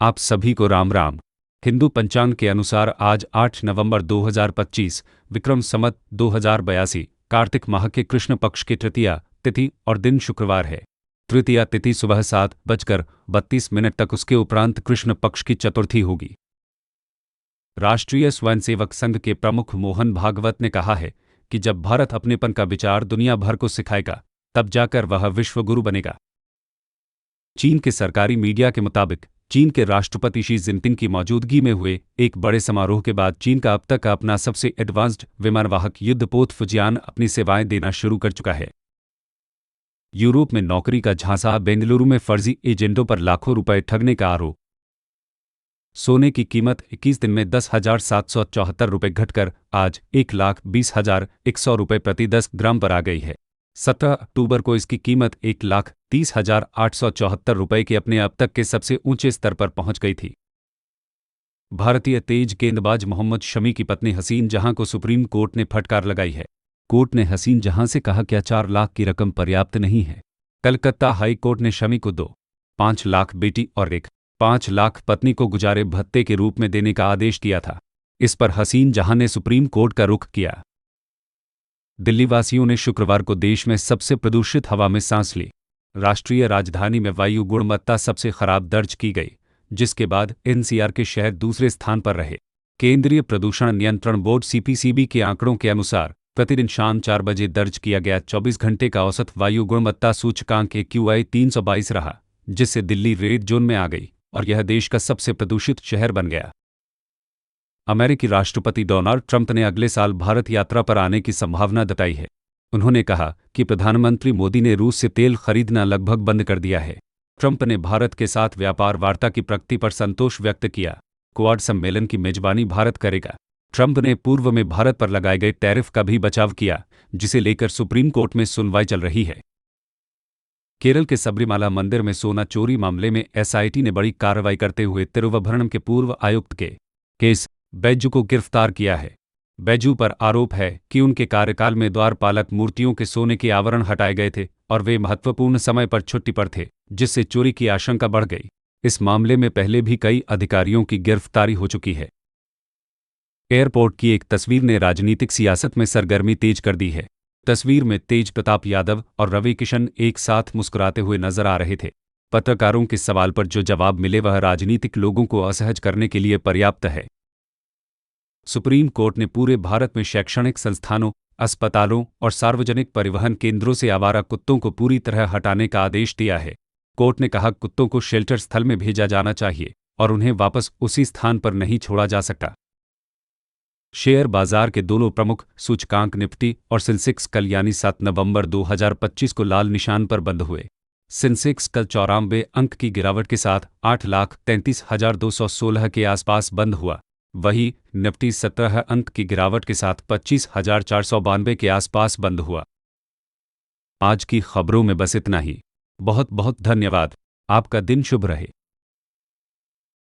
आप सभी को राम राम। हिंदू पंचांग के अनुसार आज 8 नवंबर 2025 विक्रम संवत 2082 कार्तिक माह के कृष्ण पक्ष की तृतीया तिथि और दिन शुक्रवार है। तृतीया तिथि सुबह 7:32 तक, उसके उपरांत कृष्ण पक्ष की चतुर्थी होगी। राष्ट्रीय स्वयंसेवक संघ के प्रमुख मोहन भागवत ने कहा है कि जब भारत अपनेपन का विचार दुनिया भर को सिखाएगा तब जाकर वह विश्वगुरु बनेगा। चीन के सरकारी मीडिया के मुताबिक चीन के राष्ट्रपति शी जिनपिंग की मौजूदगी में हुए एक बड़े समारोह के बाद चीन का अब तक का अपना सबसे एडवांस्ड विमानवाहक युद्धपोत फुजियान अपनी सेवाएं देना शुरू कर चुका है। यूरोप में नौकरी का झांसा, बेंगलुरु में फर्जी एजेंटों पर लाखों रुपए ठगने का आरोप। सोने की कीमत 21 दिन में 10,774 रुपये घटकर आज 1,20,100 रुपये प्रति 10 ग्राम पर आ गई है। 17 अक्टूबर को इसकी कीमत 1,30,874 रुपये के अपने अब तक के सबसे ऊंचे स्तर पर पहुंच गई थी। भारतीय तेज गेंदबाज मोहम्मद शमी की पत्नी हसीन जहां को सुप्रीम कोर्ट ने फटकार लगाई है। कोर्ट ने हसीन जहां से कहा क्या 4 लाख की रकम पर्याप्त नहीं है। कलकत्ता हाई कोर्ट ने शमी को 2.5 लाख बेटी और 1.5 लाख पत्नी को गुजारे भत्ते के रूप में देने का आदेश दिया था। इस पर हसीन जहां ने सुप्रीम कोर्ट का रुख किया। दिल्ली वासियों ने शुक्रवार को देश में सबसे प्रदूषित हवा में सांस ली। राष्ट्रीय राजधानी में वायु गुणवत्ता सबसे खराब दर्ज की गई, जिसके बाद एनसीआर के शहर दूसरे स्थान पर रहे। केंद्रीय प्रदूषण नियंत्रण बोर्ड सीपीसीबी के आंकड़ों के अनुसार प्रतिदिन शाम 4 बजे दर्ज किया गया 24 घंटे का औसत वायु गुणवत्ता सूचकांक AQI 322 रहा, जिससे दिल्ली रेड जोन में आ गई और यह देश का सबसे प्रदूषित शहर बन गया। अमेरिकी राष्ट्रपति डोनाल्ड ट्रंप ने अगले साल भारत यात्रा पर आने की संभावना जताई है। उन्होंने कहा कि प्रधानमंत्री मोदी ने रूस से तेल खरीदना लगभग बंद कर दिया है। ट्रंप ने भारत के साथ व्यापार वार्ता की प्रगति पर संतोष व्यक्त किया। क्वाड सम्मेलन की मेजबानी भारत करेगा। ट्रंप ने पूर्व में भारत पर लगाए गए टैरिफ का भी बचाव किया, जिसे लेकर सुप्रीम कोर्ट में सुनवाई चल रही है। केरल के सबरीमाला मंदिर में सोना चोरी मामले में एसआईटी ने बड़ी कार्रवाई करते हुए तिरुवभरणम के पूर्व आयुक्त केएस बैजू को गिरफ्तार किया है। बैजू पर आरोप है कि उनके कार्यकाल में द्वारपालक मूर्तियों के सोने के आवरण हटाए गए थे और वे महत्वपूर्ण समय पर छुट्टी पर थे, जिससे चोरी की आशंका बढ़ गई। इस मामले में पहले भी कई अधिकारियों की गिरफ्तारी हो चुकी है। एयरपोर्ट की एक तस्वीर ने राजनीतिक सियासत में सरगर्मी तेज कर दी है। तस्वीर में तेज प्रताप यादव और रवि किशन एक साथ मुस्कुराते हुए नजर आ रहे थे। पत्रकारों के सवाल पर जो जवाब मिले वह राजनीतिक लोगों को असहज करने के लिए पर्याप्त है। सुप्रीम कोर्ट ने पूरे भारत में शैक्षणिक संस्थानों, अस्पतालों और सार्वजनिक परिवहन केंद्रों से आवारा कुत्तों को पूरी तरह हटाने का आदेश दिया है। कोर्ट ने कहा कुत्तों को शेल्टर स्थल में भेजा जाना चाहिए और उन्हें वापस उसी स्थान पर नहीं छोड़ा जा सकता। शेयर बाजार के दोनों प्रमुख सूचकांक निफ्टी और सेंसेक्स कल यानी 7 नवंबर 2025 को लाल निशान पर बंद हुए। सेंसेक्स कल 94 अंक की गिरावट के साथ 8,33,216 के आसपास बंद हुआ। वहीं निफ्टी 17 अंक की गिरावट के साथ 25,492 के आसपास बंद हुआ। आज की खबरों में बस इतना ही। बहुत बहुत धन्यवाद। आपका दिन शुभ रहे।